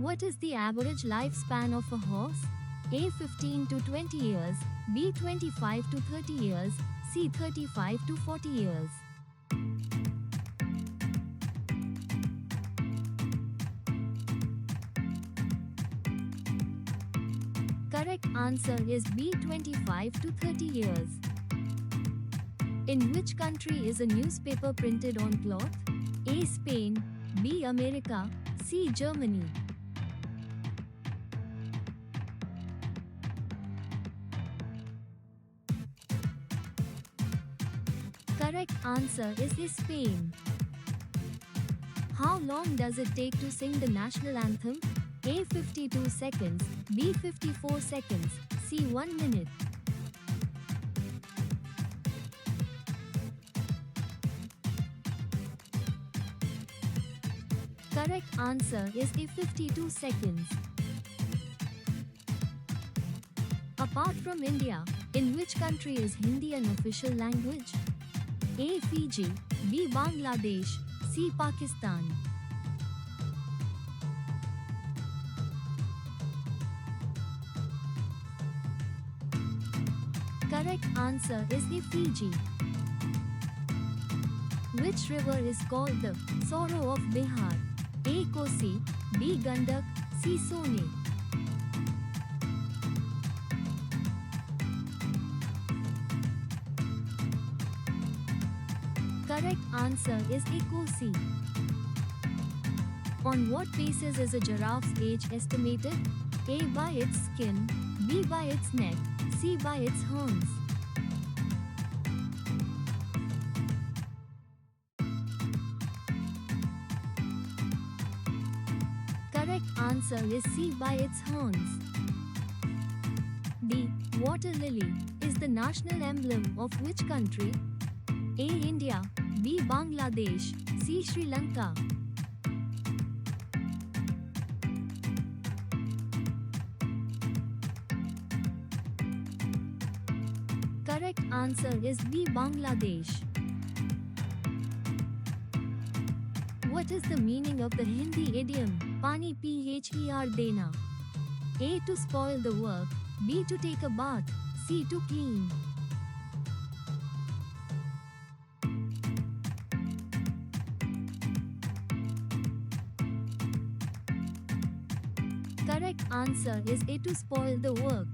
What is the average lifespan of a horse? A. 15 to 20 years, B. 25 to 30 years, C. 35 to 40 years. Correct answer is B. 25 to 30 years. In which country is a newspaper printed on cloth? A. Spain, B. America, C. Germany. Correct answer is Spain. How long does it take to sing the national anthem? A. 52 seconds, B. 54 seconds, C. 1 minute. Correct answer is A. 52 seconds. Apart from India, in which country is Hindi an official language? A. Fiji, B. Bangladesh, C. Pakistan. Correct answer is A. Fiji. Which river is called the Sorrow of Bihar? A. Kosi, B. Gandak, C. Sone. Correct answer is A. Kosi. On what basis is a giraffe's age estimated? A. By its skin, B. By its neck, C. By its horns. Correct answer is C. By its horns. D. Water lily is the national emblem of which country? A. India, B. Bangladesh, C. Sri Lanka. Correct answer is B. Bangladesh. What is the meaning of the Hindi idiom Pani Pher Dena? A. To spoil the work, B. To take a bath, C. To clean. Correct answer is A. To spoil the work.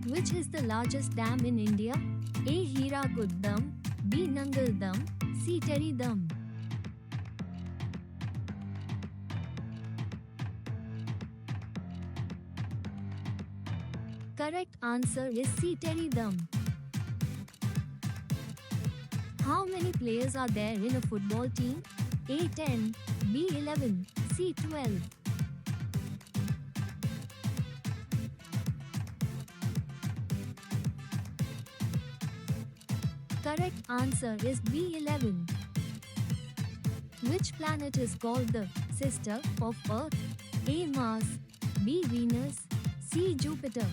Which is the largest dam in India? A. Hirakud Dam, B. Nangal Dam, C. Terry Dam. Correct answer is C. Terry Dam. How many players are there in a football team? A. 10, B. 11, C. 12. Correct answer is B. 11. Which planet is called the sister of Earth? A. Mars, B. Venus, C. Jupiter.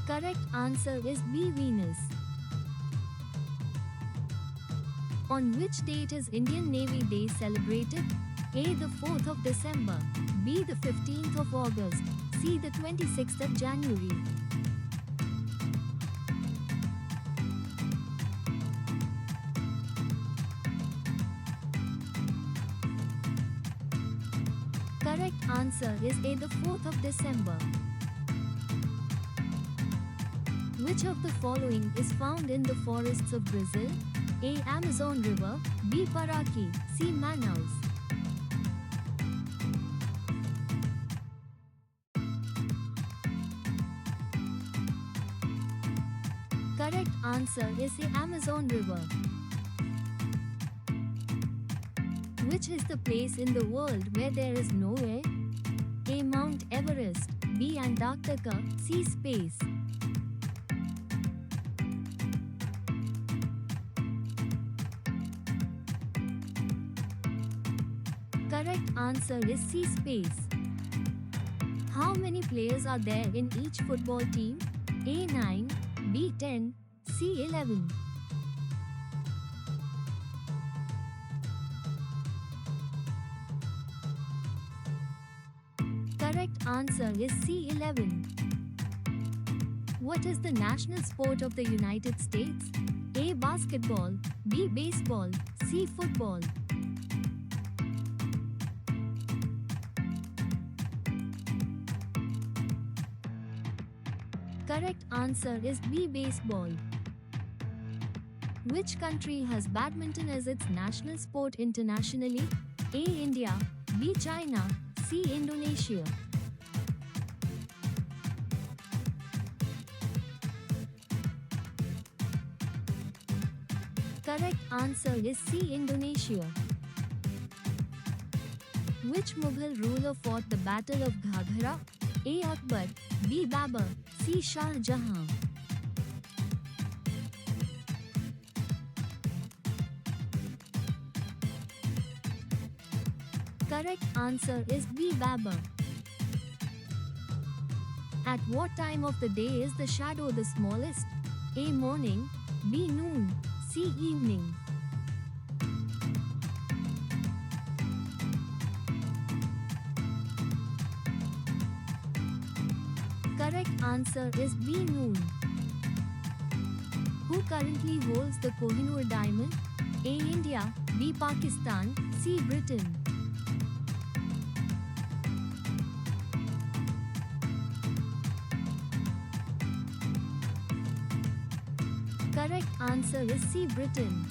Correct answer is B. Venus. On which date is Indian Navy Day celebrated? A. The 4th of December, B. The 15th of August, C. The 26th of January. Correct answer is A. The 4th of December. Which of the following is found in the forests of Brazil? A. Amazon River, B. Paraki, C. Manaus. Correct answer is the Amazon River. Which is the place in the world where there is no air? A. Mount Everest, B. Antarctica, C. Space. Correct answer is C. Space. How many players are there in each football team? A. 9, B. 10, C11. Correct answer is C11. What is the national sport of the United States? A. Basketball, B. Baseball, C. Football. Correct answer is B. Baseball. Which country has badminton as its national sport internationally? A. India, B. China, C. Indonesia. Correct answer is C. Indonesia. Which Mughal ruler fought the Battle of Ghaghara? A. Akbar, B. Babur, C. Shah Jahan. Correct answer is B. Babur. At what time of the day is the shadow the smallest? A. Morning, B. Noon, C. Evening. Correct answer is B. Noon. Who currently holds the Kohinoor diamond? A. India, B. Pakistan, C. Britain. Correct answer is C. Britain.